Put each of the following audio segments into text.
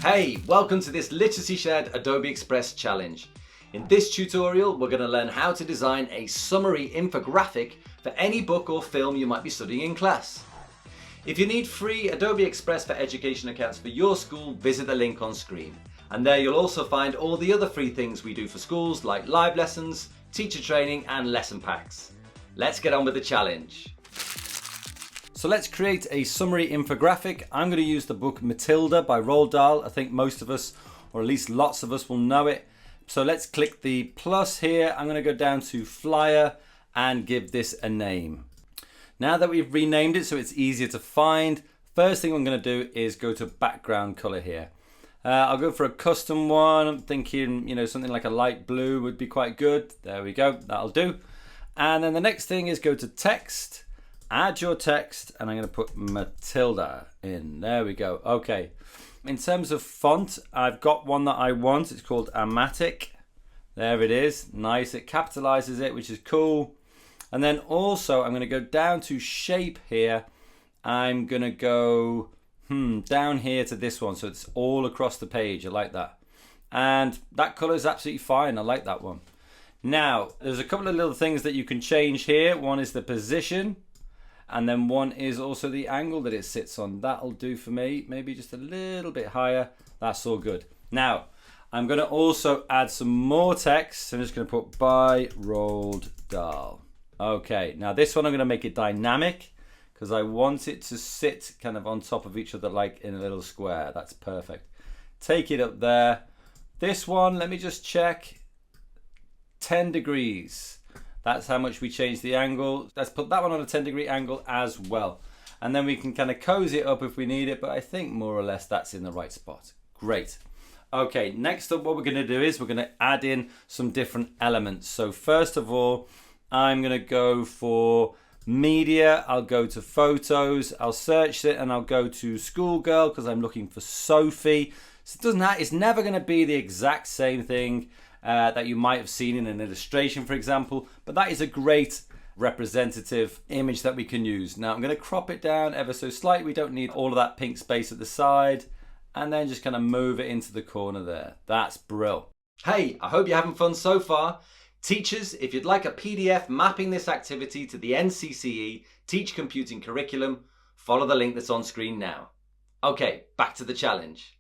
Hey, welcome to this Literacy Shared Adobe Express challenge. In this tutorial, we're going to learn how to design a summary infographic for any book or film you might be studying in class. If you need free Adobe Express for Education accounts for your school, visit the link on screen. And there you'll also find all the other free things we do for schools like live lessons, teacher training and lesson packs. Let's get on with the challenge. So let's create a summary infographic. I'm going to use the book Matilda by Roald Dahl. I think most of us, or at least lots of us, will know it. So let's click the plus here. I'm going to go down to flyer and give this a name. Now that we've renamed it so it's easier to find, first thing I'm going to do is go to background color here. I'll go for a custom one. I'm thinking, something like a light blue would be quite good. There we go, that'll do. And then the next thing is go to text. Add your text, and I'm going to put Matilda in. There we go. Okay. In terms of font, I've got one that I want. It's called Amatic. There it is. Nice. It capitalizes it, which is cool. And then also, I'm going to go down to shape here. I'm going to go down here to this one, so it's all across the page. I like that. And that color is absolutely fine. I like that one. Now, there's a couple of little things that you can change here. One is the position. And then one is also the angle that it sits on. That'll do for me. Maybe just a little bit higher. That's all good. Now, I'm going to also add some more text. I'm just going to put by Roald Dahl. Okay, now this one I'm going to make it dynamic because I want it to sit kind of on top of each other like in a little square. That's perfect. Take it up there. This one, let me just check. 10 degrees. That's how much we change the angle. Let's put that one on a 10-degree angle as well. And then we can kind of cozy it up if we need it, but I think more or less that's in the right spot. Great. Okay, next up what we're going to do is we're going to add in some different elements. So first of all, I'm going to go for media. I'll go to photos. I'll search it and I'll go to schoolgirl because I'm looking for Sophie. So it's never going to be the exact same thing that you might have seen in an illustration, for example, but that is a great representative image that we can use. Now I'm going to crop it down ever so slightly. We don't need all of that pink space at the side, and then just kind of move it into the corner there. That's brilliant. Hey, I hope you're having fun so far. Teachers, if you'd like a PDF mapping this activity to the NCCE Teach Computing curriculum, follow the link that's on screen now. Okay, back to the challenge.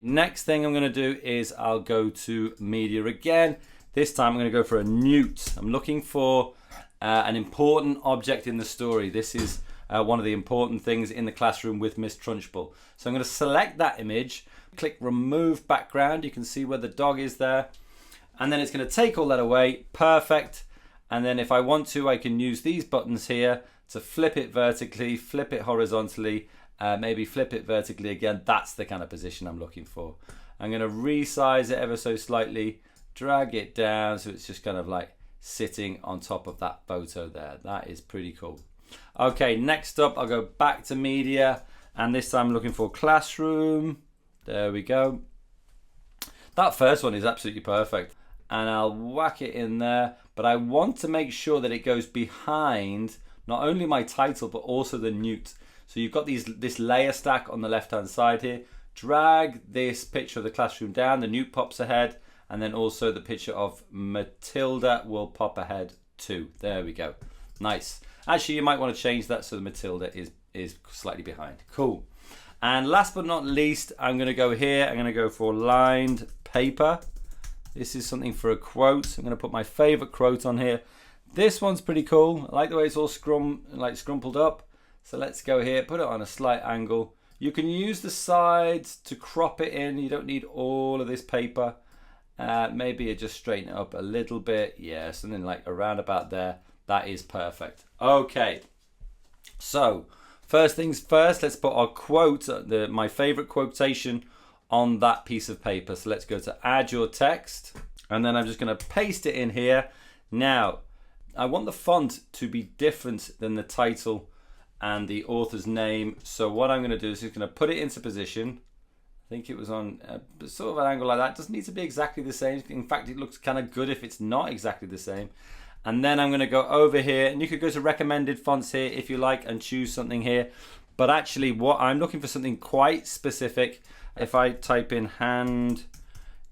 Next thing I'm going to do is I'll go to media again. This time I'm going to go for a newt. I'm looking for an important object in the story. This is one of the important things in the classroom with Miss Trunchbull. So I'm going to select that image, click remove background. You can see where the dog is there. And then it's going to take all that away. Perfect. And then if I want to, I can use these buttons here to flip it vertically, flip it horizontally, maybe flip it vertically again. That's the kind of position I'm looking for. I'm going to resize it ever so slightly, drag it down so it's just kind of like sitting on top of that photo there. That is pretty cool. Okay, next up I'll go back to media, and this time I'm looking for classroom. There we go. That first one is absolutely perfect, and I'll whack it in there, but I want to make sure that it goes behind not only my title but also the newt. So you've got this layer stack on the left hand side here. Drag this picture of the classroom down, the newt pops ahead, and then also the picture of Matilda will pop ahead too. There we go. Nice. Actually, you might want to change that so the Matilda is slightly behind. Cool. And last but not least, I'm going to go here. I'm going to go for lined paper. This is something for a quote. I'm going to put my favorite quote on here. This one's pretty cool. I like the way it's all scrumpled up. So let's go here, put it on a slight angle. You can use the sides to crop it in. You don't need all of this paper. Maybe you just straighten it up a little bit. Yeah, something like around about there. That is perfect. Okay, so first things first, let's put our quote, my favorite quotation on that piece of paper. So let's go to add your text, and then I'm just going to paste it in here. Now, I want the font to be different than the title and the author's name. So what I'm going to do is just going to put it into position. I think it was on sort of an angle like that. It doesn't need to be exactly the same. In fact, it looks kind of good if it's not exactly the same. And then I'm going to go over here, and you could go to recommended fonts here if you like and choose something here. But actually what I'm looking for something quite specific. If I type in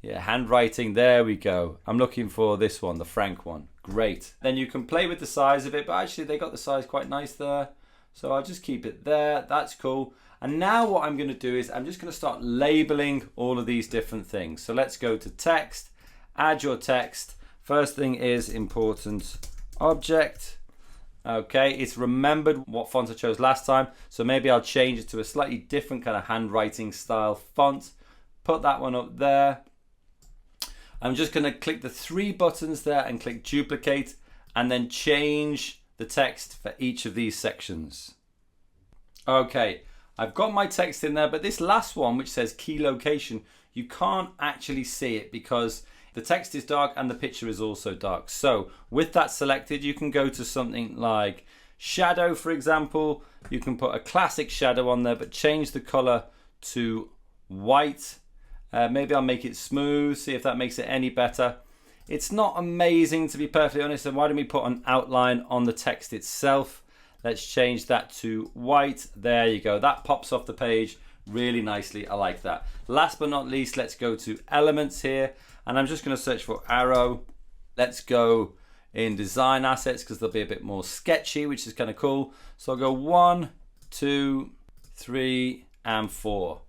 handwriting, there we go. I'm looking for this one, the Frank one. Great. Then you can play with the size of it, but actually they got the size quite nice there. So I'll just keep it there. That's cool. And now what I'm going to do is I'm just going to start labeling all of these different things. So let's go to text, add your text. First thing is important object. Okay, it's remembered what font I chose last time. So maybe I'll change it to a slightly different kind of handwriting style font. Put that one up there. I'm just going to click the 3 buttons there and click duplicate and then change the text for each of these sections. Okay, I've got my text in there, but this last one which says key location, you can't actually see it because the text is dark and the picture is also dark. So with that selected, you can go to something like shadow, for example. You can put a classic shadow on there, but change the color to white. Maybe I'll make it smooth, see if that makes it any better. It's not amazing, to be perfectly honest, and why don't we put an outline on the text itself? Let's change that to white. There you go. That pops off the page really nicely. I like that. Last but not least, let's go to elements here. And I'm just going to search for arrow. Let's go in design assets because they'll be a bit more sketchy, which is kind of cool. So I'll go 1, 2, 3, and 4.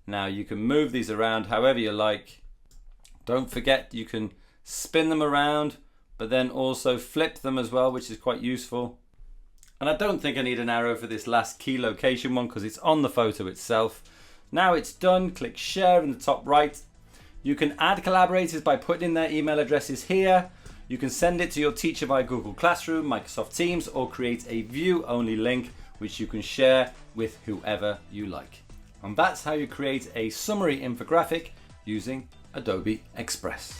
Now you can move these around however you like. Don't forget you can spin them around, but then also flip them as well, which is quite useful. And I don't think I need an arrow for this last key location one because it's on the photo itself. Now it's done, click share in the top right. You can add collaborators by putting in their email addresses here. You can send it to your teacher via Google Classroom, Microsoft Teams, or create a view-only link which you can share with whoever you like. And that's how you create a summary infographic using Adobe Express.